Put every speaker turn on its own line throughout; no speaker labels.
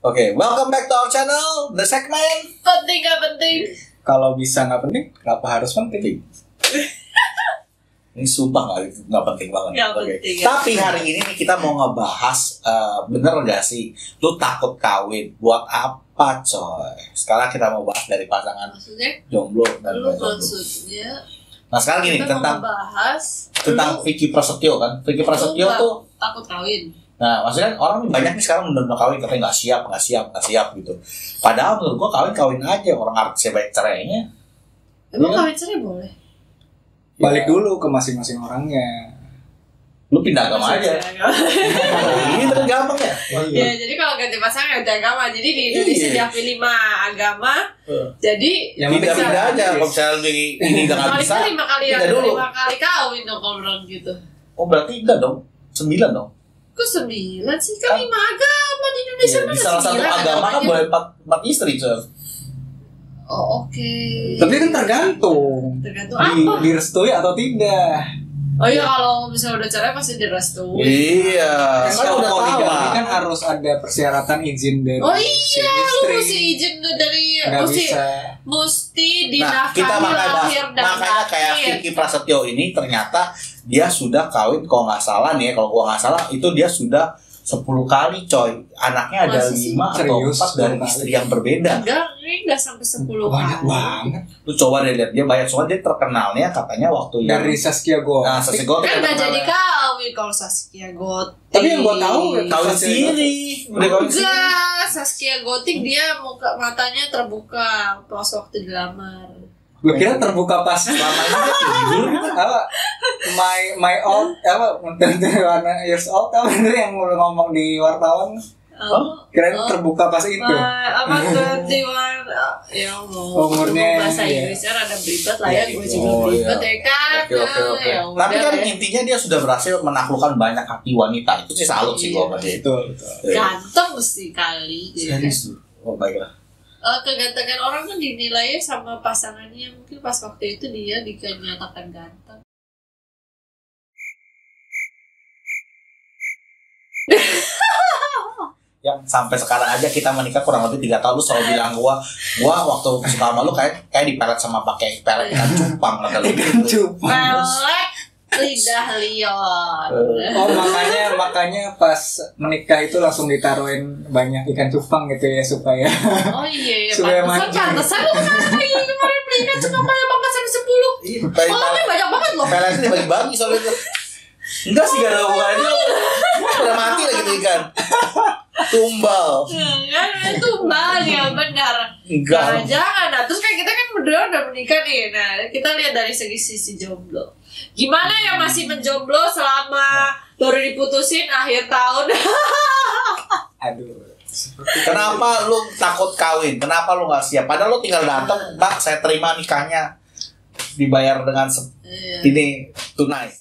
Oke, welcome back to our channel, The Segment.
Penting gak penting?
Kalau bisa nggak penting, kenapa harus penting?
Ini sumpah nggak penting banget.
Nggak
Oke.
penting, ya.
Tapi hari ini nih kita mau ngebahas bener gak sih, lu takut kawin buat apa coy? Sekarang kita mau bahas dari pasangan
Maksudnya?
jomblo dan
Lu
gak jomblo.
maksudnya
Nah sekarang gini
kita
tentang
mau bahas
Vicky Prasetyo kan. Vicky Prasetyo tuh,
takut kawin.
nah maksudnya orang banyak nih sekarang udah kawin katanya nggak siap gitu. Padahal menurut gua kawin aja, orang artisnya baik cerainya.
Emang
Iya.
kawin cerai boleh?
Balik dulu ke masing-masing orangnya.
Lu pindah agama aja. Ini terus gampang ya.
Ya, jadi kalau ganti pasangan ganti agama. Jadi di Indonesia
Iya.
diakui 5 agama. Jadi
Yang penting
Pindah-pindah
bisa.
aja kalau misalnya ini udah nggak
paling
bisa.
kan 5 kali
pindah dulu.
5 kali kawin dong kalau bilang gitu.
Oh berarti enggak dong, 9 dong.
Kok 9 sih? Kan 5 agama di Indonesia
Iya,
mana
di salah satu
9
agama kan
agamanya?
boleh 4 istri coy.
Oh oke.
Tapi kan tergantung
Tergantung apa?
direstui atau tidak.
Oh iya kalau misalnya udah cerai pasti direstui.
Iya,
Kan
kan
kalau
udah tahu
poligami
lah.
kan harus ada persyaratan izin dari
Oh
si
iya, lu
istri.
mesti izin dari
Nggak
mesti
bisa.
mesti
Nah,
dinafkahi
kita makanya bahas,
lahir dan
makanya kayak
batin.
Vicky Prasetyo ini ternyata dia sudah kawin, kalau nggak salah nih ya, kalau gua nggak salah itu dia sudah 10 kali coy. Anaknya ada
Masa sih?
5 atau
Serius?
4 dari
10 kali?
istri yang berbeda.
Enggak sampai 10
Banyak
kali.
banget.
Lu coba deh lihat, dia banyak soalnya dia terkenalnya katanya waktu yang
Dari Saskia Gotik.
nah Saskia Gotik
Kan
yang
nggak jadi
terkenalnya.
kawin kalau Saskia Gotik.
Tapi yang gua tahu
Kawin
Saskia
sendiri, udah kawin sendiri.
Enggak, Saskia Gotik dia matanya terbuka pas waktu dilamar.
Gue kira terbuka pas
Selama ini dia tidur gitu.
apa my old apa 21 years old apa bener yang udah ngomong di wartawan. Kirain terbuka pas itu.
Apa 21 ya Allah.
Umurnya,
bahasa
iya.
Inggrisnya rada belibet lah ya, gue juga
Oh,
belibet
iya.
ya kan.
Oke.
Ya udah
Tapi kan
deh.
intinya dia sudah berhasil menaklukkan banyak hati wanita. Itu sih salut sih
Iya.
gua sama dia.
Betul.
Ganteng mesti kali gitu kan.
Serius tuh. Oh baiklah.
Kegantengan orang kan dinilai sama pasangannya, mungkin pas waktu itu dia dinyatakan ganteng.
Yang sampai sekarang aja kita menikah kurang lebih 3 tahun, lu selalu bilang gua waktu suka sama lu kayak dipelet sama pakai pelet ikan cupang kata lu gitu.
Pelet lidah lion.
Oh makanya pas menikah itu langsung ditaruhin banyak ikan cupang gitu ya supaya
Oh iya,
Supaya
pantesan
maju.
lu kenapa kemarin beli ikan cuma banyak banget sampai 10.
Iya,
Malamnya banyak banget loh.
peletnya dibagi-bagi soalnya itu. Enggak sih, gak ada hubungannya. Udah mati lagi tuh ikan. Tumbal.
Kan itu ya benar.
Enggak.
Jangan. Nah, terus kayak kita kan berdua udah menikah nih. Nah, kita lihat dari sisi jomblo. Gimana yang masih menjomblo selama baru diputusin akhir tahun?
aduh.
Kenapa lu takut kawin? Kenapa lu gak siap? Padahal lu tinggal datang, Mbak, saya terima nikahnya. Dibayar dengan
Iya.
ini tunai.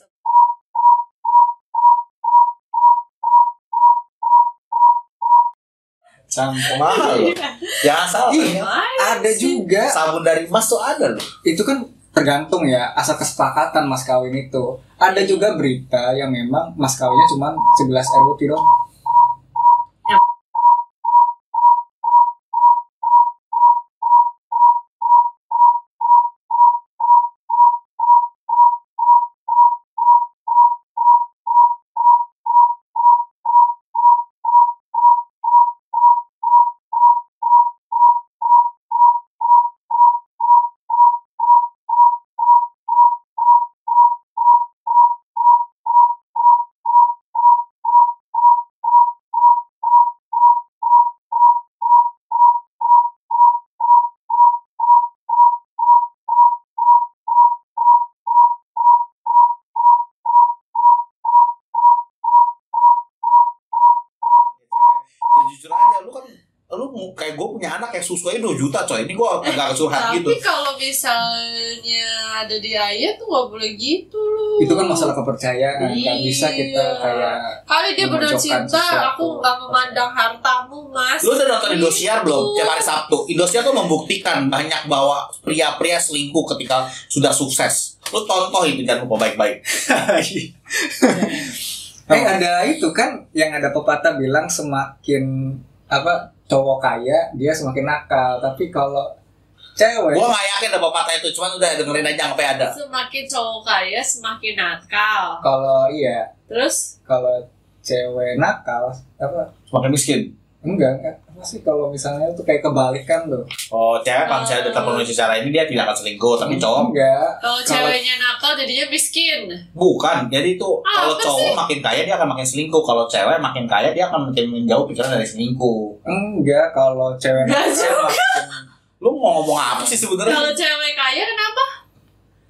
Sampai
Mahal loh. Jangan salah.
Iya.
ya.
Ada juga.
Sabun dari emas tuh ada loh.
Itu kan tergantung ya asal kesepakatan mas kawin itu. Ada juga berita yang memang mas kawinnya cuma segelas air putih dong.
Ya jujur aja, lu kayak gue punya anak kayak susu aja 2 juta coy. Ini gue agak curhat gitu.
Tapi kalau misalnya ada di ayah tuh gak boleh gitu loh.
Itu kan masalah kepercayaan. Gak bisa kita
Iya.
kayak
Kali dia benar
memojokkan
cinta,
sesuatu.
aku gak memandang hartamu mas.
Lu udah nonton Indosiar
Gitu.
belum? Tiap hari Sabtu. Indosiar tuh membuktikan banyak bahwa pria-pria selingkuh ketika sudah sukses. Lu tonton itu, jangan lupa baik-baik.
ada itu kan yang ada pepatah bilang semakin apa cowok kaya dia semakin nakal, tapi kalau cewek
Gua nggak yakin ada pepatah itu, cuman udah dengerin aja sampai ada.
Semakin cowok kaya semakin nakal.
kalau iya
Terus
kalau cewek nakal apa
Semakin miskin.
enggak apa sih kalau misalnya tuh kayak kebalikan tuh.
Oh, cewek kalau misalnya udah terpenuhi secara ini dia tidak akan selingkuh, tapi cowok
enggak
kalau ceweknya nakal jadinya miskin.
bukan. Jadi itu kalau
Apa
cowok
sih?
makin kaya dia akan makin selingkuh, kalau cewek makin kaya dia akan makin menjauh pikiran dari selingkuh.
enggak kalau cewek
Enggak
nakal
juga.
Lu mau ngomong apa sih sebenarnya?
Kalau cewek kaya kenapa?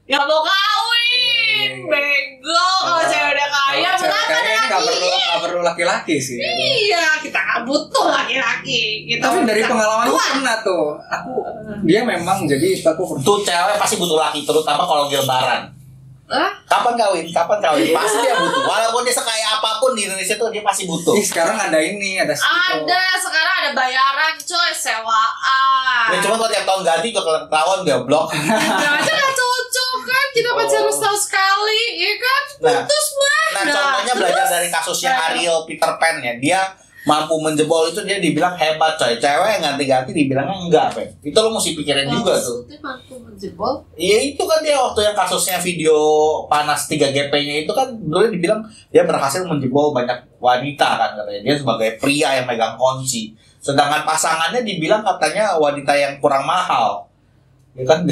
Gak mau kawin, bego. Kalau cewek udah kaya,
kalau cewek
berapa
kaya ini nggak perlu laki-laki sih.
Iya, kita nggak butuh laki-laki. Kita
Tapi dari
kita
pengalaman aku
kuat.
pernah tuh, dia memang jadi aku
Tuh cewek pasti butuh laki, terutama kalau lagi lebaran.
Hah?
Kapan kawin? Pasti dia butuh. Walaupun dia sekaya apapun di Indonesia tuh dia pasti butuh.
sekarang ada ini, ada stiker.
Ada, sekarang ada bayaran coy, sewaan.
Ya cuma kalau tiap tahun ganti juga ketahuan goblok.
Nah, aja gak cocok kan, kita pacaran setahun sekali, ya kan? Putus mah.
Nah, contohnya belajar dari kasusnya Ariel Peter Pan ya. Dia mampu menjebol itu dia dibilang hebat coy. Cewek yang ganti-ganti dibilangnya enggak, Pe. Itu lo mesti pikirin juga tuh.
Maksudnya mampu menjebol.
Iya itu kan dia waktu yang kasusnya video panas 3GP-nya itu kan dulu dibilang dia berhasil menjebol banyak wanita kan katanya. Dia sebagai pria yang megang kunci. Sedangkan pasangannya dibilang katanya wanita yang kurang mahal. Ya kan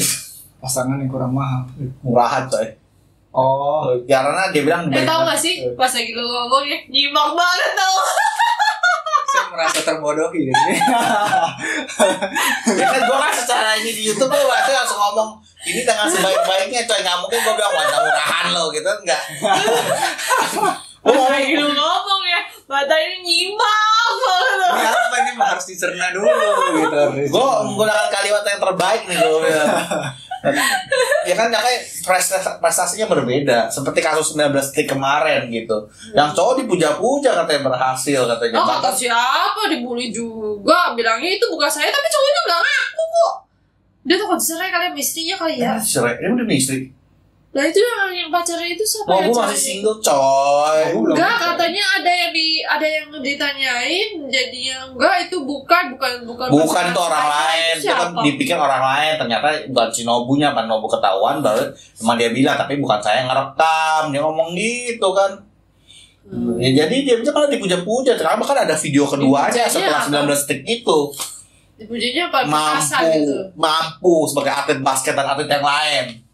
pasangan yang kurang mahal.
murahan coy.
Oh,
Karena dia bilang
Tau gak sih, pas lagi lu ngomong ya, nyimak banget tau.
saya merasa terbodohi jadi.
Ya kan gue kan secara ini di YouTube gue pasti langsung ngomong ini dengan sebaik-baiknya coy. Nggak mungkin gue bilang wanita murahan lo gitu. Enggak.
Pas lagi lu ngomong ya, mata ini nyimak banget.
Kenapa ini harus dicerna dulu gitu.
Gue menggunakan kalimat yang terbaik nih gue bilang. Ya kan kayak prestasinya berbeda. Seperti kasus 19 detik kemarin gitu. Yang cowok dipuja-puja katanya berhasil katanya.
Oh, kata siapa dibully juga, bilangnya itu bukan saya, tapi cowoknya nggak ngaku kok. Dia tuh cerai kali sama istrinya kali ya.
Cerai, ini udah istri.
Nah itu yang pacarnya itu siapa
Oh,
ya?
gue masih single coy.
Enggak, katanya ada yang ditanyain, jadinya enggak itu bukan
Bukan itu orang lain, itu kan dipikir orang lain, ternyata bukan si Nobunya, Pak Nobu ketahuan baru emang dia bilang, tapi bukan saya yang ngerekam, dia ngomong gitu kan. Ya jadi dia bisa malah dipuja-puja, ternyata kan ada video keduanya setelah 19 detik itu.
Dipujanya apa? Perkasa gitu.
Mampu sebagai atlet basket dan atlet yang lain.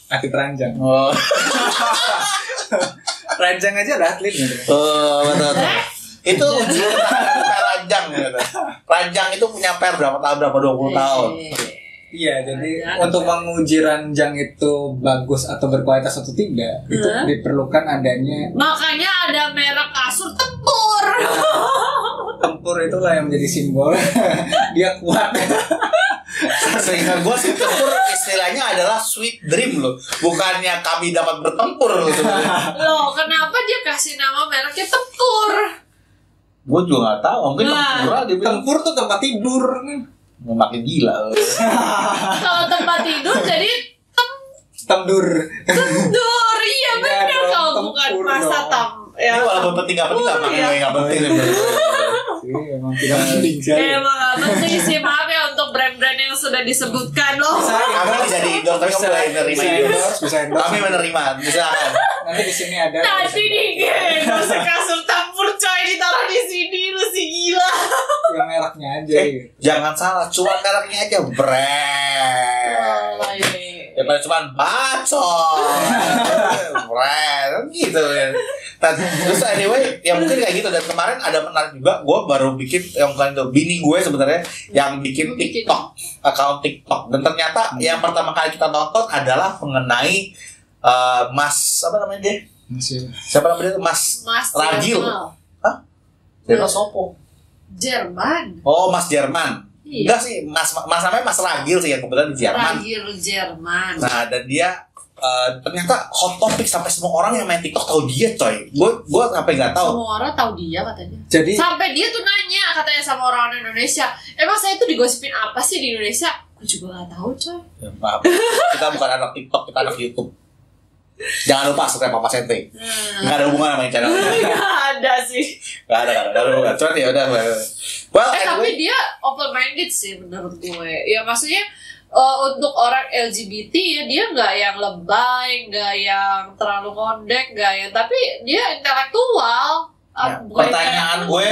Atlet ranjang.
Oh.
Ranjang aja ada atlet gitu.
Betul. Itu ujian per ranjang gitu. Ranjang itu punya per berapa tahun, berapa 20 tahun.
Iya, jadi untuk menguji ranjang itu bagus atau berkualitas atau tidak, itu diperlukan adanya.
Makanya ada merek kasur tempur.
Tempur itulah yang menjadi simbol dia kuat.
Sehingga gue sih tempur istilahnya adalah sweet dream loh, bukannya kami dapat bertempur loh sebenarnya.
Loh, kenapa dia kasih nama mereknya tempur?
Gue juga nggak tahu, mungkin tempura dia bilang
Tempur tuh tempat tidur.
makin gila.
Kalau tempat tidur jadi
Temdur.
tempur. Iya benar
dong,
kalau
tempur
bukan masa
dong.
ya.
Ini walaupun penting nggak penting, nggak makanya nggak penting.
Emang tidak penting sekali.
Emang gak penting sih, maaf ya untuk brand-brand yang sudah disebutkan loh.
Kami bisa di-endorse, tapi kamu boleh menerima itu.
Bisa endorse.
Kami menerima, misalkan.
Nanti di sini ada.
Nanti nih, masuk kasur tempur coy ditaruh di sini, lu sih gila.
Yang mereknya aja. Gitu.
Jangan salah, cuma mereknya aja brand.
Oh, iya.
Daripada cuma bacot. Brand gitu ya. Nah, terus anyway, ya mungkin kayak gitu. Dan kemarin ada menarik juga, gue baru bikin yang bukan itu, bini gue sebenarnya yang bikin TikTok, account TikTok. Dan ternyata yang pertama kali kita nonton adalah mengenai Mas apa namanya dia? Siapa namanya dia? Mas Ragil. Hah? Dia sopo?
Jerman.
Oh, Mas Jerman.
Iya.
Enggak sih, Mas namanya Mas Ragil sih yang kebetulan di Jerman.
Ragil Jerman.
Nah, dan dia ternyata hot topic sampai semua orang yang main TikTok tahu dia, coy. Gue sampai nggak tahu.
Semua orang tahu dia katanya.
Jadi
Sampai dia tuh nanya katanya sama orang Indonesia, emang saya tuh digosipin apa sih di Indonesia? Gue juga nggak tahu, coy.
Ya, maaf, kita bukan anak TikTok, kita anak YouTube. Jangan lupa subscribe Papa Sente. Nggak ada hubungan sama yang channel ini.
Nggak ada sih.
Nggak ada hubungan. Cuman ya udah. Well,
Tapi dia open minded sih menurut gue. Ya maksudnya untuk orang LGBT ya dia nggak yang lebay, nggak yang terlalu kondek, nggak yang, tapi dia intelektual.
Ya, pertanyaan gue,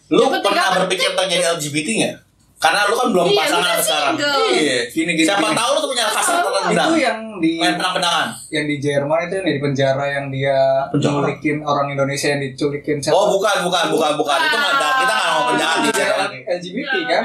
lu pernah berpikir tentang jadi LGBT nggak? Karena lu kan belum pasangan sampai sekarang. Iya.
Gini.
Siapa tahu lu tuh punya kasar terendam.
Itu yang di
main pedang-pedangan.
Yang di Jerman itu yang di penjara yang dia nyulikin orang Indonesia yang diculikin.
Oh bukan. Itu nggak ada. Kita nggak mau penjahat di Jerman.
LGBT kan?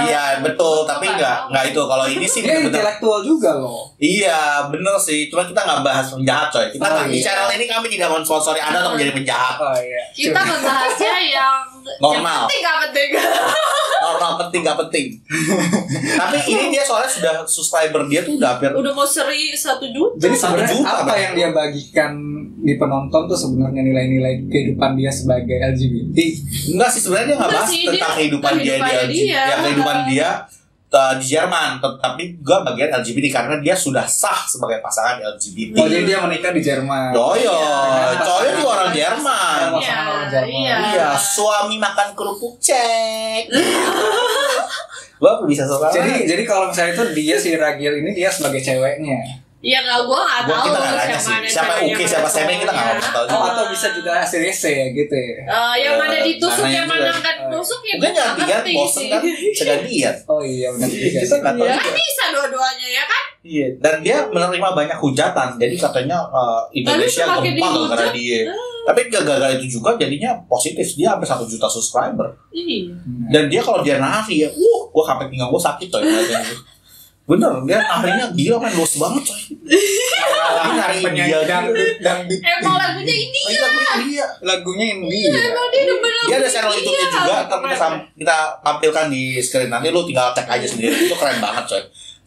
Iya betul. Tapi nggak itu. Kalau ini sih
dia intelektual juga loh.
Iya bener sih. Cuma kita nggak bahas penjahat coy. Kita di channel ini kami tidak mensponsori Anda untuk menjadi penjahat.
Oh iya.
Kita membahasnya yang
normal.
Yang penting.
Normal penting gak penting. Tapi ini dia soalnya sudah subscriber dia tuh udah hampir
udah mau seri 1 juta.
Jadi sebenarnya
1 juta,
apa yang dia bagikan di penonton tuh sebenarnya nilai-nilai kehidupan dia sebagai LGBT.
Enggak sih sebenarnya dia nggak bahas tentang kehidupan dia di LGBT. Ya kehidupan dia di Jerman, tetapi juga bagian LGBT karena dia sudah sah sebagai pasangan LGBT.
Oh jadi dia menikah di Jerman.
Coy itu orang Jerman.
Iya.
Suami makan kerupuk cek. Gua bisa suka.
Jadi kalau misalnya itu dia si Ragil ini dia sebagai ceweknya.
Iya gue nggak tahu
kita nggak nanya sih. Siapa Uki siapa Semi kita nggak tahu.
Atau bisa juga ACDC gitu ya.
Yang mana ditusuk yang mana nggak ditusuk ya.
Mungkin gantian bosen kan segantian.
Oh iya benar.
Kita nggak tahu.
Kan bisa dua-duanya ya kan.
Iya, dan dia menerima banyak hujatan. Jadi katanya Indonesia gampang karena dia. Tapi gagal itu juga jadinya positif. Dia hampir 1 juta subscriber.
Iya.
Dan dia kalau dia nari ya, gua sampai pinggang gua sakit coy. Bener, dia narinya gila main luas banget coy. Lagi nari India
dangdut.
Emang lagunya India.
Lagunya India.
Dia ada channel YouTube-nya juga. Kita tampilkan di screen nanti. Lu tinggal cek aja sendiri. Itu keren banget coy.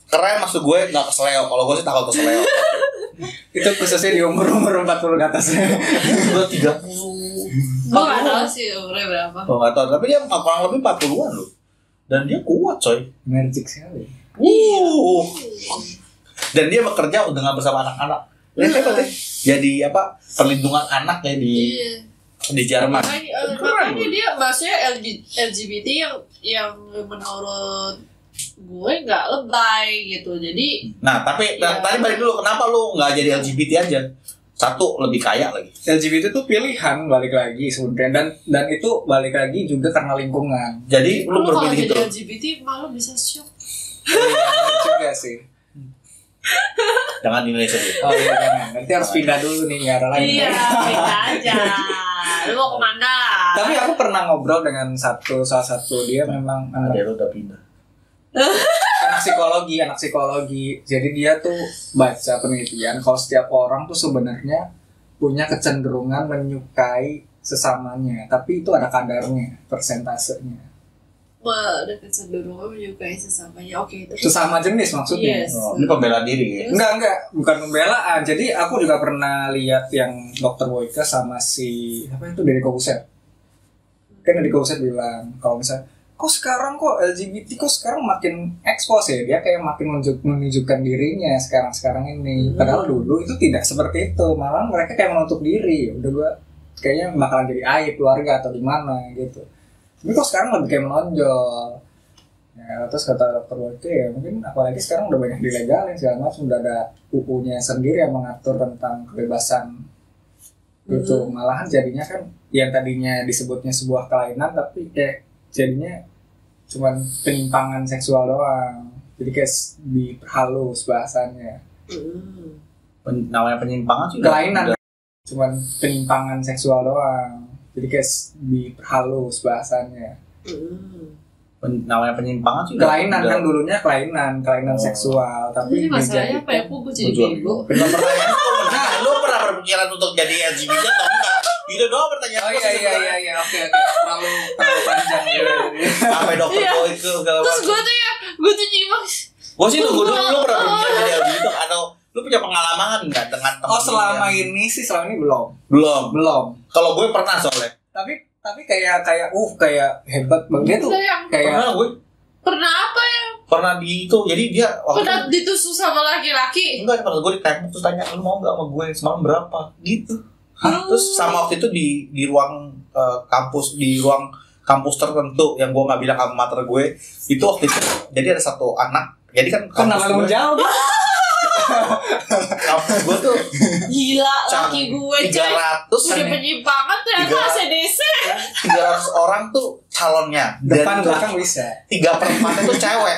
Keren maksud gue nggak keseleo. Kalau gue sih takut keseleo.
Itu khususnya di umur 40 ke atas.
Udah 30.
Gue nggak tahu sih umurnya berapa.
Gue nggak tahu. Tapi dia kurang lebih 40-an loh. Dan dia kuat coy.
Magic sekali.
Dan dia bekerja dengan bersama anak-anak. Lihat apa deh? Jadi apa? Perlindungan anak ya di Jerman.
Makanya dia maksudnya LGBT yang menurut gue nggak lebay gitu. Jadi.
Nah tapi tadi balik dulu. Kenapa lu nggak jadi LGBT aja? Satu lebih kaya lagi.
LGBT itu pilihan balik lagi sebenarnya dan itu balik lagi juga karena lingkungan.
Jadi lu berpilih itu.
Kalau jadi LGBT malah bisa shock.
Juga sih.
Jangan di Indonesia dulu.
Oh iya jangan. Nanti harus pindah dulu nih negara lain.
Iya, pindah aja. Lu mau kemana?
Tapi aku pernah ngobrol dengan salah satu dia memang
Ada lu udah pindah.
anak psikologi. Jadi dia tuh baca penelitian kalau setiap orang tuh sebenarnya punya kecenderungan menyukai sesamanya, tapi itu ada kadarnya, persentasenya.
Ada kecenderungan menyukai sesamanya. Oke, itu
Sesama jenis maksudnya.
Yes.
Ini pembelaan diri ya?
Enggak, bukan pembelaan. Jadi aku juga pernah lihat yang Dr. Boyke sama si apa itu Deddy Corbuzier. Kan Deddy Corbuzier bilang kalau misalnya kok sekarang LGBT sekarang makin ekspos ya, dia kayak makin menunjukkan dirinya sekarang ini. Padahal dulu itu tidak seperti itu, malah mereka kayak menutup diri. Udah gua kayaknya bakalan jadi aib keluarga atau gimana gitu. Tapi kok sekarang lebih kayak menonjol. Ya, terus kata Dr. Boyke ya mungkin apalagi sekarang udah banyak dilegalin segala macam, udah ada UU-nya sendiri yang mengatur tentang kebebasan gitu. Malahan jadinya kan yang tadinya disebutnya sebuah kelainan tapi kayak jadinya cuman penyimpangan seksual doang. Jadi kayak diperhalus bahasanya.
Namanya penyimpangan sih
kelainan cuman penyimpangan seksual doang. Jadi kayak diperhalus bahasanya.
Namanya penyimpangan sih
kelainan kan dulunya kelainan seksual tapi
masalahnya apa ya? Aku jadi bego.
Lu pernah berpikiran untuk jadi LGBT atau enggak? Gitu doang pertanyaan.
Oh iya oke. Terlalu panjang
sampai Dr. Boyke segala
Terus gue tuh nyimak.
Gue sih tunggu dulu lu pernah berpikir jadi LGBT atau lu punya pengalaman nggak dengan teman?
Selama ini belum.
Kalau gue pernah soalnya.
Tapi kayak hebat banget dia tuh. Kayak
pernah gue.
Pernah apa ya?
pernah di itu. Jadi dia
Pernah ditusuk sama laki-laki.
enggak, pernah gue ditembak terus tanya lu mau nggak sama gue semalam berapa gitu. Terus sama waktu itu di ruang kampus, di ruang kampus tertentu yang gue nggak bilang alma mater gue itu, waktu itu jadi ada satu anak, jadi kan
Kan nama lu menjauh.
kampus gue tuh
Gila, laki gue
300
udah penyimpangan ternyata ACDC.
300 orang tuh calonnya,
Depan
dan
belakang bisa.
3/4 itu cewek,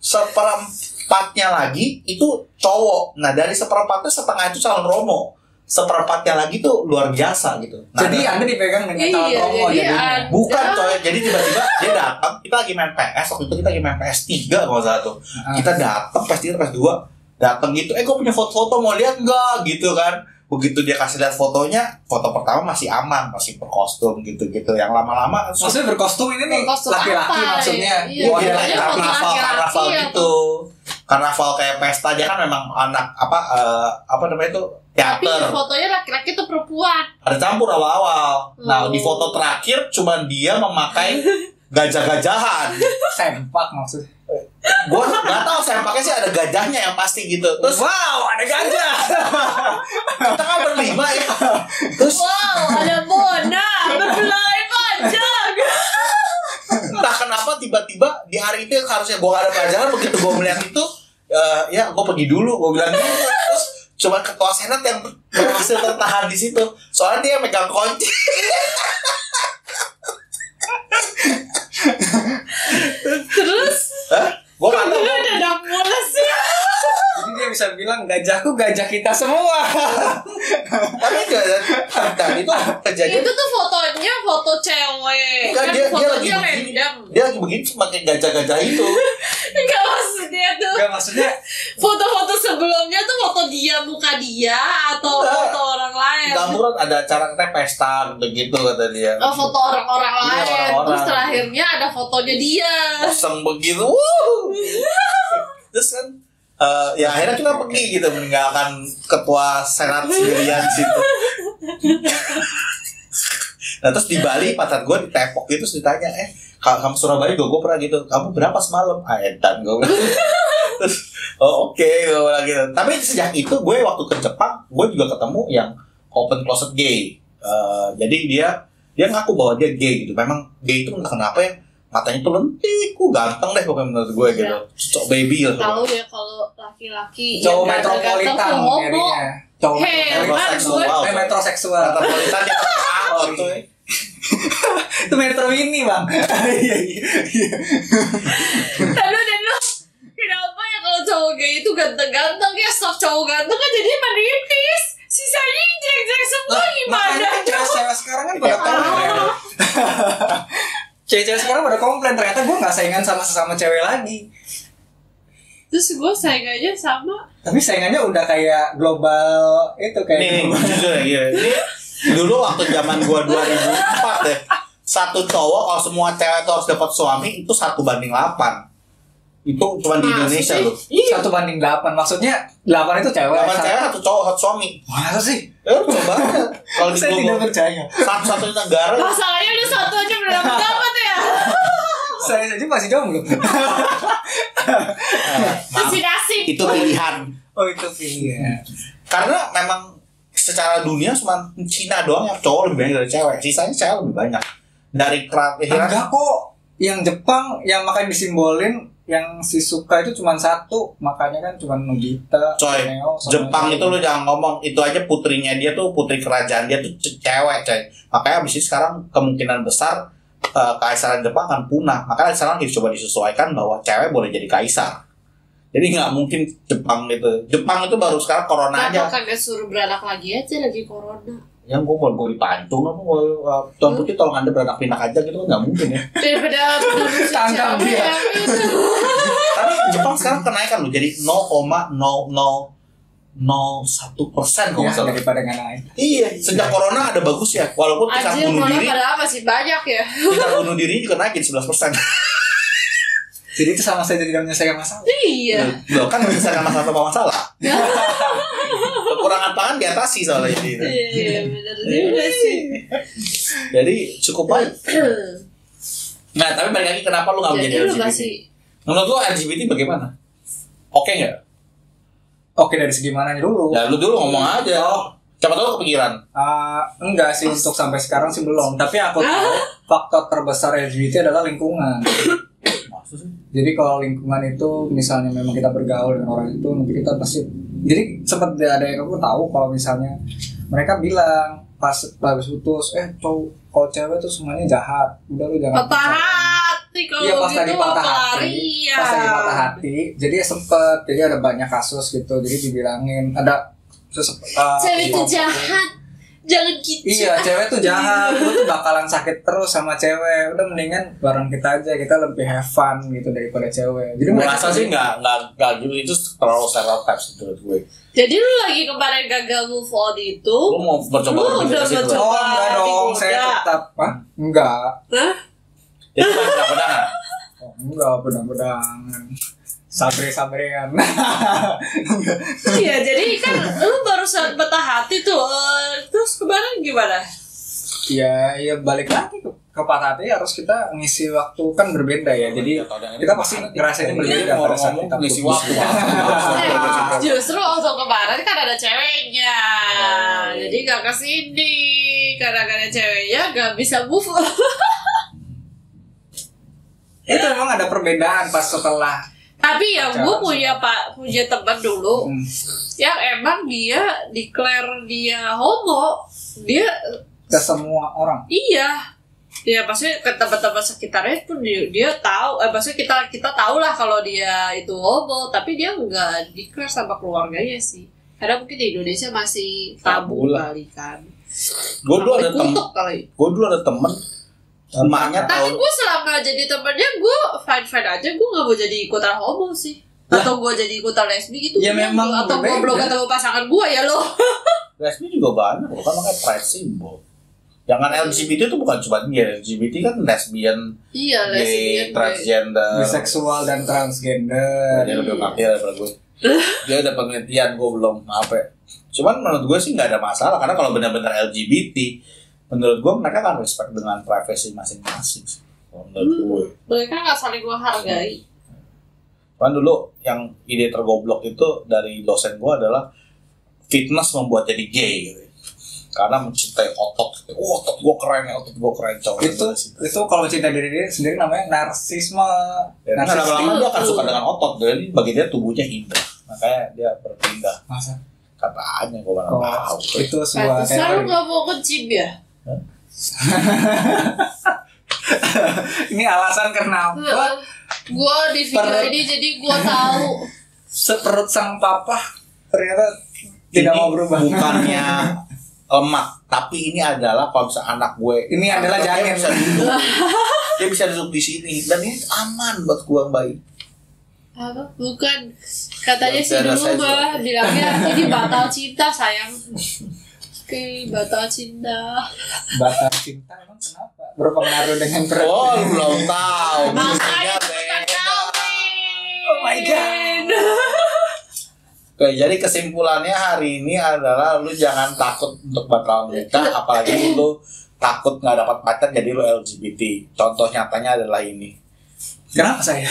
1/4 lagi itu cowok. Nah dari 1/4 setengah itu calon romo, 1/4 lagi tuh luar biasa gitu. Nah,
Jadi Anda dipegang dengan
Iya,
calon promo
jadi
jadinya.
Anda-
bukan coy, jadi tiba-tiba dia datang, kita lagi main PS, waktu itu kita lagi main PS3 kalau nggak salah tuh. Kita datang PS3 PS2 datang gitu, gue punya foto-foto mau lihat nggak gitu kan. Begitu dia kasih lihat fotonya, foto pertama masih aman, masih berkostum gitu-gitu. Yang lama-lama
Maksudnya berkostum ini nih
Berkostum
laki-laki
apa?
maksudnya.
Iya,
oh,
iya,
dia
iya,
kayak
foto
karnaval
laki-laki ya,
gitu. Karnaval kayak pesta, dia kan memang anak apa namanya itu
Tapi
teater.
fotonya laki-laki tuh perempuan.
Ada campur awal-awal. Nah, di foto terakhir cuman dia memakai gajah-gajahan.
Sempak maksudnya.
Gua nggak tahu sempaknya sih ada gajahnya yang pasti gitu. Terus
Wow, ada gajah.
kita kan berlima ya. Terus
Wow, ada Mona berbelai panjang.
entah kenapa tiba-tiba di hari itu yang harusnya gue gak ada pelajaran, begitu gue melihat itu ya gue pergi dulu, gue bilang gitu. Terus cuma ketua senat yang berhasil tertahan di situ, soalnya dia megang kunci.
Terus
Gue gak
lu
tahu.
ada anak mules sih.
Jadi dia bisa bilang gajahku gajah kita semua.
Tapi enggak, dan itu kejadian.
Itu tuh fotonya foto cewek.
Enggak,
Kan
dia lagi
fotonya
begini.
random.
Dia lagi begini pakai gajah-gajah itu.
Enggak maksudnya tuh.
Enggak maksudnya
Foto-foto sebelumnya tuh foto dia, muka dia atau
Enggak.
foto orang lain.
Gamburan ada acara katanya pesta begitu kata dia.
Oh, foto orang-orang
Iya,
lain.
orang-orang.
Terus terakhirnya ada fotonya dia.
Kosong begitu. Wuh. Terus kan ya akhirnya kita pergi gitu meninggalkan ketua senat sendirian di situ. Nah terus di Bali pacar gue ditepok gitu, terus ditanya kamu Surabaya gue pernah gitu, kamu berapa semalam? Edan gue bilang. Terus oke gue bilang gitu. Tapi sejak itu gue waktu ke Jepang gue juga ketemu yang open closet gay. Jadi dia ngaku bahwa dia gay gitu. Memang gay itu entah kenapa ya, matanya tuh lentik, ganteng deh pokoknya menurut gue gitu. Cocok baby lah.
Tahu ya kalau laki-laki
cowok
yang ganteng-ganteng
metropolitan
tuh homo.
jadinya. Cowok
Hebat
metropolitan.
gue.
Metroseksual.
Metropolitan dia pakai tuh.
Itu metro ini, Bang. Iya iya.
Dan lu kenapa ya kalau cowok gay itu ganteng-ganteng ya, stok cowok ganteng kan jadi menipis. Sisanya jeng-jeng semua gimana?
Makanya cewek sekarang kan pada komplain. Cewek-cewek sekarang pada komplain, ternyata gue gak saingan sama sesama cewek lagi.
Terus gue saingannya sama.
Tapi saingannya udah kayak global itu kayak
Nih, jujur ya, ini dulu waktu zaman gua 2004 deh. Satu cowok kalau semua cewek itu harus dapat suami itu 1:8. Itu cuma di Indonesia
sih?
loh. Iya.
1:8. Maksudnya 8 itu cewek.
8 cewek, 1 cowok, 1 suami.
Masa sih?
Coba aja. Kalau di
Saya tidak
global
percaya.
satu-satunya negara.
Masalahnya udah satu aja belum dapat ya.
Saya saja masih jomblo.
Maaf,
Masih nasib.
itu pilihan.
Oh itu pilihan.
Karena memang secara dunia cuma Cina doang yang cowok lebih banyak dari cewek. Sisanya cewek lebih banyak. Dari kelahiran.
Enggak kok. Yang Jepang yang makanya disimbolin yang si Suka itu cuma satu, makanya kan cuma Nobita,
Coy,
Neo, sama
Jepang
Neo.
itu lu jangan ngomong, itu aja putrinya dia tuh putri kerajaan dia tuh cewek coy. Makanya abis itu sekarang kemungkinan besar kekaisaran Jepang akan punah. Makanya sekarang coba disesuaikan bahwa cewek boleh jadi kaisar. Jadi nggak mungkin Jepang itu baru sekarang corona aja.
Kenapa kagak suruh beranak lagi aja, lagi corona?
Yang gue dipancung apa Tuan Putri tolong Anda beranak pinak aja gitu kan nggak mungkin ya.
Daripada penerus
Tantang
siapa
dia.
yang itu.
Tapi Jepang sekarang kenaikan loh, jadi 0,0001% kalau
Ya,
nggak salah.
daripada nggak naik.
Iya, sejak corona ada bagus ya. Walaupun tingkat
Anjir,
bunuh
corona
diri,
padahal masih banyak ya.
tingkat bunuh diri juga naikin 11%.
Jadi itu sama saja tidak menyelesaikan masalah.
Iya.
Loh kan menyelesaikan masalah. Kekurangan pangan diatasi soalnya jadi.
Iya, benar juga sih.
Jadi cukup baik. Nah, tapi balik lagi kenapa lu nggak
Jadi
menjadi
lu
LGBT?
masih
Menurut lu LGBT bagaimana? Oke nggak?
Oke dari segi mananya dulu?
Ya lu dulu ngomong aja. Siapa tahu kepikiran.
Enggak sih untuk sampai sekarang sih belum. Tapi aku tahu faktor terbesar LGBT adalah lingkungan. Jadi kalau lingkungan itu misalnya memang kita bergaul dengan orang itu, nanti kita pasti. Jadi sempat ada yang aku tahu kalau misalnya mereka bilang pas habis putus, kalau cewek tuh semuanya jahat. Udah lu jangan.
Patah hati kalau
iya, pas
gitu.
lagi patah hati.
Iya.
Pas lagi patah hati. Jadi sempet. Jadi ada banyak kasus gitu. Jadi dibilangin ada.
Cewek itu jahat, jangan gitu.
Iya, cewek tuh jahat, lu tuh bakalan sakit terus sama cewek. Udah mendingan bareng kita aja, kita lebih have fun gitu daripada cewek. Jadi
gue rasa sih nggak gitu, itu terlalu stereotypes menurut gue.
Jadi lu lagi kemarin gagal move on itu,
Lu mau mencoba
lu udah
berpikir ke situ?
mencoba
enggak dong, saya tetap enggak.
Hah?
Jadi kan pedang-pedangan.
Enggak, pedang-pedangan. Sabre-sabrean.
Iya, jadi kan lu barusan patah hati tuh. Terus kemarin gimana?
Ya balik lagi ke patah hati harus kita ngisi waktu kan berbeda ya. Jadi kita pasti ngerasain berbeda pada saat kita
ngisi
putus.
waktu.
Justru waktu kemarin kan ada ceweknya, jadi gak kesini. Karena ada ceweknya gak bisa move on.
Itu memang ada perbedaan pas setelah.
Tapi yang gue punya teman dulu yang emang dia declare dia homo, dia
Ke semua orang.
iya, ya maksudnya ke teman-teman sekitarnya pun dia tahu, maksudnya kita tahu lah kalau dia itu homo, tapi dia nggak declare sama keluarganya sih, karena mungkin di Indonesia masih tabu kali kan.
Gue dulu ada temen emaknya
Tapi
tahu.
gue selama jadi temennya gue fine aja, gue nggak mau jadi ikutan homo sih, atau gue jadi ikutan lesbi gitu.
Ya memang
atau gue
berbeda.
belum ketemu pasangan gue ya lo.
Lesbi juga banyak, kan makanya pride symbol. Jangan LGBT itu bukan cuma dia, LGBT kan lesbian,
Iya,
gay,
lesbian,
transgender,
Biseksual dan transgender.
dia lebih ngerti daripada gue. Dia ada penelitian, gue belum apa. Cuman menurut gue sih nggak ada masalah, karena kalau benar-benar LGBT, menurut gue mereka kan respect dengan privasi masing-masing. Menurut gue.
Mereka nggak saling menghargai.
Cuman dulu yang ide tergoblok itu dari dosen gue adalah fitness membuat jadi gay gitu. Karena mencintai otot. Otot gue keren ya, otot gue keren cowok.
Itu kalau cinta diri sendiri namanya narsisme.
Dan lama-lama dia akan suka dengan otot. Jadi bagi dia tubuhnya indah. Makanya dia berpindah.
Masa?
Katanya gue mana tahu.
Itu sebuah
Selalu nggak mau ke gym ya?
Ini alasan kenapa
Gue di video ini jadi gue tahu.
seperut sang papa ternyata tidak mau berubah.
Bukannya lemak, tapi ini adalah kalau misalnya anak gue
Ini adalah janin.
Dia bisa duduk di sini dan ini aman buat gue bayi.
Apa? Bukan. Katanya sih
Ada
dulu
saya
mah bilangnya ini batal cinta sayang. Oke, batal cinta.
Batal cinta emang kenapa? Berpengaruh dengan berat.
Oh, belum tahu.
Makanya
Beda.
Oh my god.
Oke, jadi kesimpulannya hari ini adalah lu jangan takut untuk batal nikah, apalagi lu takut nggak dapat pacar jadi lu LGBT. Contoh nyatanya adalah ini.
Kenapa saya?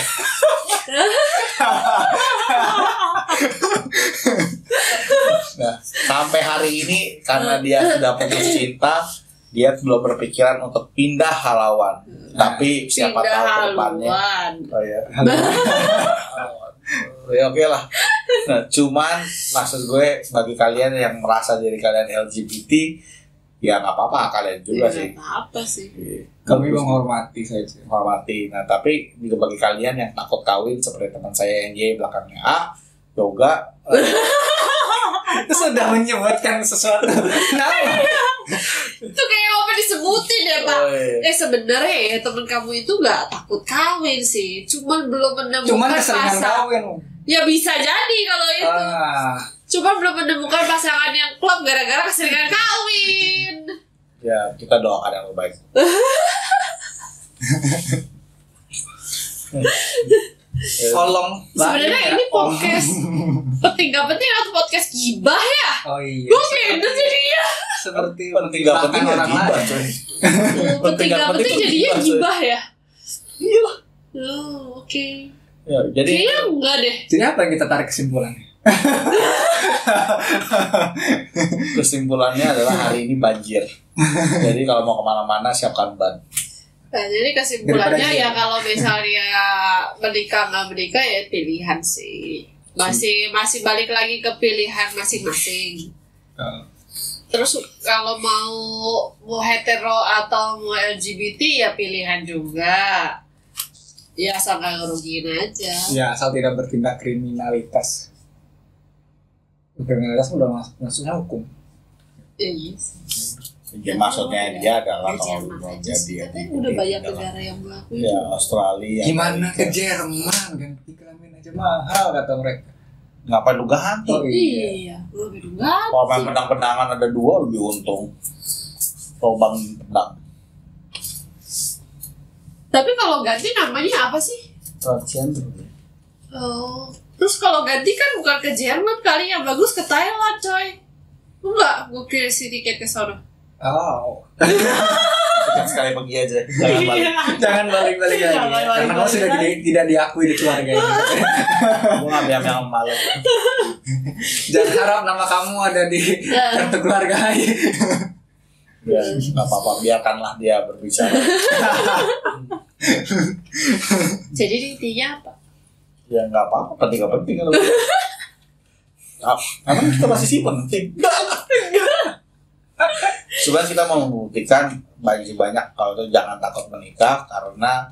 Nah, sampai hari ini karena dia sudah putus cinta, dia belum berpikiran untuk pindah halauan. Tapi siapa tahu ke depannya.
haluan.
Oh ya. Ya oke lah. Nah, cuman maksud gue bagi kalian yang merasa diri kalian LGBT, ya nggak apa-apa kalian juga sih.
Apa sih?
Kami menghormati saja.
Hormati. Nah, tapi juga bagi kalian yang takut kawin seperti teman saya yang Y belakangnya A, yoga.
Itu sudah menyebutkan sesuatu. Kenapa?
Itu kayak apa disebutin ya Pak?
Oh, iya.
Sebenarnya ya temen kamu itu nggak takut kawin sih, cuman belum menemukan
Cuman keseringan
pasangan.
kawin.
Ya bisa jadi kalau itu. Cuman belum menemukan pasangan yang klop gara-gara keseringan kawin.
Ya, kita doakan yang terbaik.
Tolong.
Sebenarnya ini podcast penting gak penting atau podcast gibah ya?
Oh iya.
Gue gitu jadinya.
Seperti
Penting gak penting ya
orang
gibah,
lain.
coy.
Penting gak penting jadinya
coy.
gibah ya?
Iya lah.
Oh, oke.
Ya, jadi
Kayaknya enggak deh.
Jadi apa yang kita tarik kesimpulannya?
kesimpulannya adalah hari ini banjir. Jadi kalau mau kemana-mana siapkan ban.
Nah, jadi kesimpulannya
Daripada
ya kalau misalnya menikah nggak menikah ya pilihan sih. Masih balik lagi ke pilihan masing-masing. Terus kalau mau hetero atau mau LGBT ya pilihan juga. Ya asal nggak ngerugiin aja.
Ya asal tidak bertindak kriminalitas. Kriminalitas udah maksudnya hukum.
Iya.
Ya, maksudnya dia adalah
Jerman
kalau mau
aja sih.
jadi
Katanya udah banyak negara yang melakukan.
ya Australia.
Gimana
Amerika.
ke Jerman ganti kelamin aja mahal kata mereka.
Ngapain lu ganti?
Oh,
Iya, lebih enggak.
Kalau main pedang-pedangan ada 2 lebih untung. Lobang pedang.
Tapi kalau ganti namanya apa sih?
Transgender.
Oh. Terus kalau ganti kan bukan ke Jerman kali, yang bagus ke Thailand coy. Enggak, gue kirim si tiket ke sana.
Oh.
Kita sekali pergi aja. Jangan balik.
Jangan balik-balik lagi.
Jangan balik-balik
Karena kamu sudah
lagi.
tidak diakui di keluarga ini.
Gue ngambil yang malu.
Jangan harap nama kamu ada di kartu keluarga ini.
Ya, nggak apa-apa. Biarkanlah dia berbicara.
Jadi intinya apa?
Ya nggak apa-apa. Penting nggak penting kalau. Emang kita masih sih penting. Sebenarnya kita mau membuktikan banyak kalau itu jangan takut menikah karena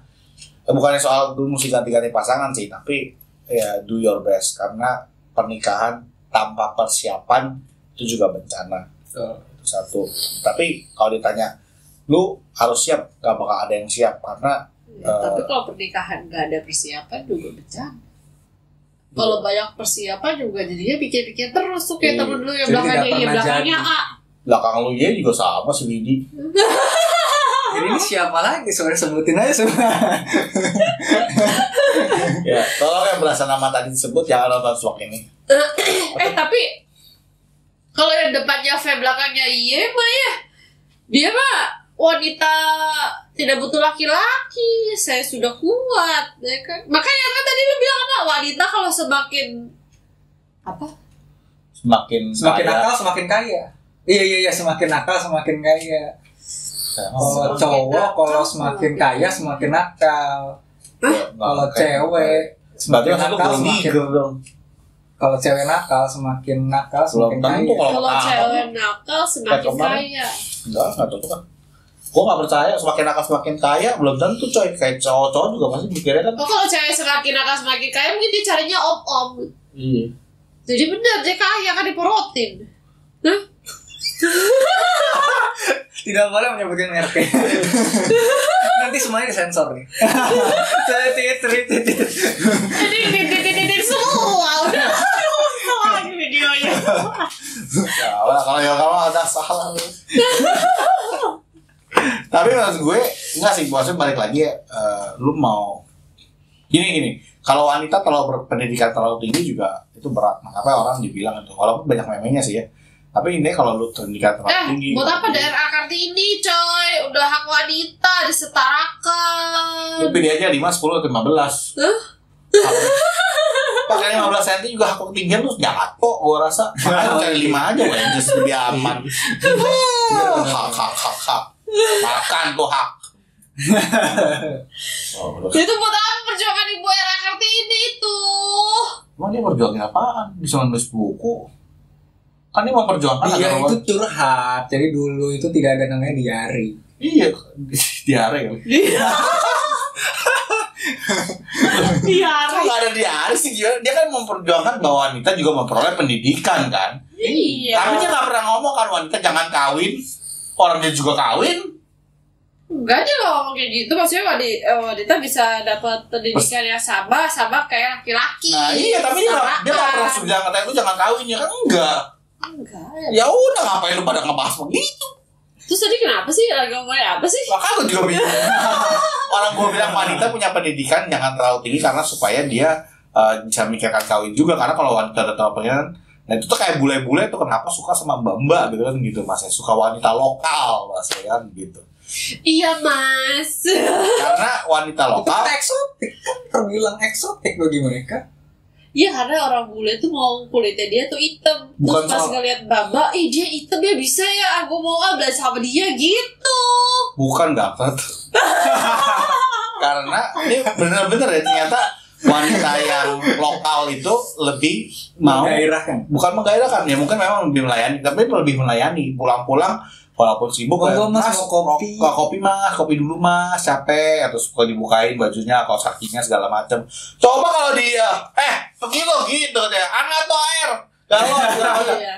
bukannya soal dulu mesti ganti-ganti pasangan sih, tapi ya do your best karena pernikahan tanpa persiapan itu juga bencana. Itu satu. Tapi kalau ditanya lu harus siap, gak bakal ada yang siap karena
Tapi kalau pernikahan gak ada persiapan juga bencana. Kalau banyak persiapan juga jadinya pikir-pikir terus tuh kayak
Iya.
temen lu yang
Jadi
belakangnya
tidak
iya
pernah
belakangnya
jadi.
A.
belakang lu ya juga sama si Widi.
Jadi ini siapa lagi? Sebenarnya sebutin aja semua.
Ya, tolong yang belasan nama tadi disebut jangan nonton vlog ini.
Tapi kalau yang depannya V belakangnya Y mah ya dia mah wanita tidak butuh laki-laki, saya sudah kuat ya kan. Makanya kan tadi lu bilang apa, wanita kalau semakin apa
Semakin
Semakin
kaya.
nakal semakin kaya. Iya semakin nakal semakin kaya. Kalau
Semakin
cowok
nakal,
kalau semakin kaya semakin nakal. Kalau cewek
berarti
semakin
maksud lu
nakal
gold
semakin
digger dong.
kalau cewek nakal semakin
Belum tentu
kaya.
kalau
nakal.
cewek nakal semakin
Kayak kemarin.
kaya.
Enggak tentu kan. Gue gak percaya semakin nakal semakin kaya belum tentu coy. Kayak cowok-cowok juga pasti mikirnya kan.
Oh, kalau cewek semakin nakal semakin kaya mungkin dia carinya om-om.
Iya.
Jadi bener dia kaya kan diporotin. Hah?
Tidak boleh menyebutkan merek. Nanti semuanya disensor nih.
Jadi semua udah lagi videonya.
Ya Allah, kalau yang kamu ada salah lu. Tapi maksud gue enggak sih, maksudnya balik lagi ya, lu mau gini. Kalau wanita kalau berpendidikan terlalu tinggi juga itu berat. Makanya orang dibilang itu, walaupun banyak memenya sih ya. Tapi ini kalau lu pendidikan terlalu tinggi.
Buat apa daerah Kartini coy? Udah hak wanita disetarakan.
Lu pilih aja 5, 10, atau 15.
Hah?
Pakai 15 cm juga hak ketinggian lu jahat kok, gua rasa. Makanya lu cari 5 aja, weh, just lebih aman. Hak. Makan tuh hak. Oh, udah.
Itu buat apa perjuangan ibu era Kartini itu?
Emang dia berjuangin apaan? Bisa nulis buku. Kan dia memperjuangkan
Iya
agar
itu curhat. Jadi dulu itu tidak ada namanya diari.
Iya, diare kan. Kok nggak ada diare sih? Gimana? Dia kan memperjuangkan bahwa wanita juga memperoleh pendidikan kan.
Iya.
Tapi dia nggak pernah ngomong kan wanita jangan kawin. Orang dia juga kawin.
Enggak, dia nggak ngomong kayak gitu. Maksudnya wanita bisa dapat pendidikan yang sama kayak laki-laki.
Nah iya, tapi dia nggak pernah bilang katanya lu jangan kawin ya kan enggak.
Enggak.
Ya udah ngapain lu pada ngebahas begitu?
Terus tadi kenapa sih? Lagi ngomongin apa sih?
Maka gue juga bingung. Orang gue bilang wanita punya pendidikan jangan terlalu tinggi karena supaya dia bisa mikirkan kawin juga. Karena kalau wanita udah terlalu pendidikan, nah itu tuh kayak bule-bule tuh kenapa suka sama mbak-mbak gitu kan gitu mas. Suka wanita lokal mas kan gitu.
Iya mas.
Karena wanita
Itu
lokal
kan eksotik kan, terbilang eksotik bagi mereka.
Iya karena orang bule tuh mau kulitnya dia tuh hitam.
Bukan
Terus pas
soal-
ngeliat Baba, dia hitam ya bisa ya, aku mau belajar sama dia gitu.
bukan dapat. Karena ini bener-bener ya ternyata wanita yang lokal itu lebih mau
Menggairahkan.
bukan menggairahkan ya, mungkin memang lebih melayani, tapi lebih melayani. Pulang-pulang walaupun sibuk
Oh,
ya,
Mas, mau kopi."
kopi mas, kopi dulu mas, capek, atau suka dibukain bajunya, kaos kakinya segala macam. Coba kalau dia pergi lo gitu deh, hangat tuh air galon segala macam.
Iya.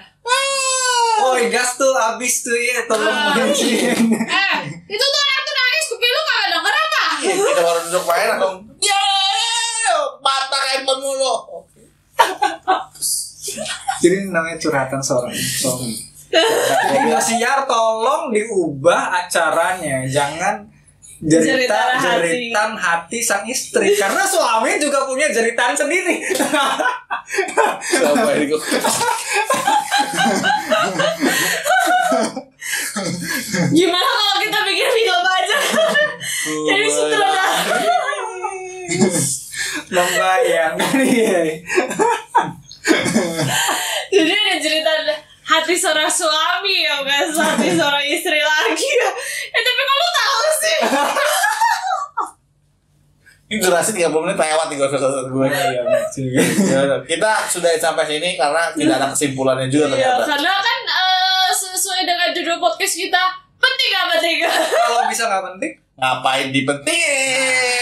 Woi, gas tuh habis tuh ya, tolong mancing.
Itu tuh anak tuh nangis, kuping lu kagak denger apa?
Iya, kita baru duduk main langsung ya mata kayak mulu.
Jadi ini namanya curhatan seorang suami. Jadi Indosiar tolong diubah acaranya, jangan jeritan hati sang istri, karena suami juga punya jeritan sendiri.
Coba ini
Gimana kalau kita bikin film aja? Jadi sutradara.
Membayangkan ya.
Jadi ada cerita hati seorang suami ya guys, hati seorang istri lagi ya. Tapi kalau tahu sih.
ini durasi 30 menit lewat nih gue.
Iya,
Ya udah, kita sudah sampai sini karena tidak ada kesimpulannya juga
Iya,
ternyata.
karena kan sesuai dengan judul podcast kita, penting gak penting?
Kalau bisa nggak penting,
Ngapain dipentingin?